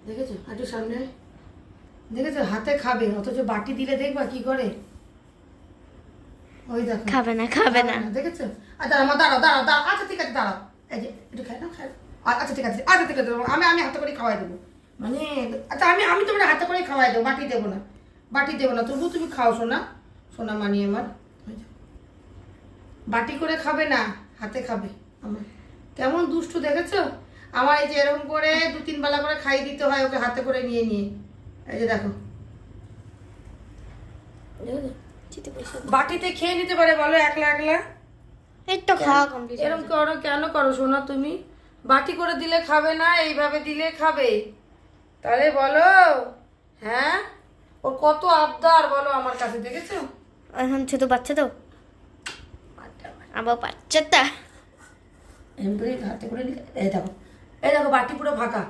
দেখেছো একটু সামনে দেখেছো হাতে খাবে, অথচ বাটি দিলে দেখবা কি করে। ওই দেখো খাবে না খাবে না। দেখেছো? আচ্ছা আমার দাঁড়াও দাঁড়াও দাঁড়াও, আচ্ছা ঠিক আছে দাঁড়াও, এই যে একটু খাই না খাই। আচ্ছা ঠিক আছে, আচ্ছা ঠিক আছে, আমি আমি হাতে করে খাওয়াই দেবো। মানে আচ্ছা আমি আমি তোমার হাতে করে খাওয়াই দেবো, বাটি দেবো না, বাটি দেবো না, তবু তুমি খাও সোনা, সোনা মানি আমার। বাটি করে খাবে না, হাতে খাবে আমার। কেমন দুষ্টু দেখেছো? আমার এই যে এরকম করে 2-3 বেলা করে খাইয়ে দিতে হয় ওকে, হাতে করে নিয়ে নিয়ে। এই যে দেখো, বাটিতে খেয়ে নিতে পারে বলো একলা একলা? এই তো খাওয়া কমপ্লিট। এরকম করো কেন করো সোনা তুমি? বাটি করে দিলে খাবে না, এইভাবে দিলে খাবে। তাহলে বলো, হ্যাঁ ওর কত আবদার বলো আমার কাছে, দেখেছো? এখন ছোট বাচ্চা তো, আবার বাচ্চাটা এমনি হাতে করে নিলে এই দেখো, এই দেখো বাটি পুরো ফাঁকা।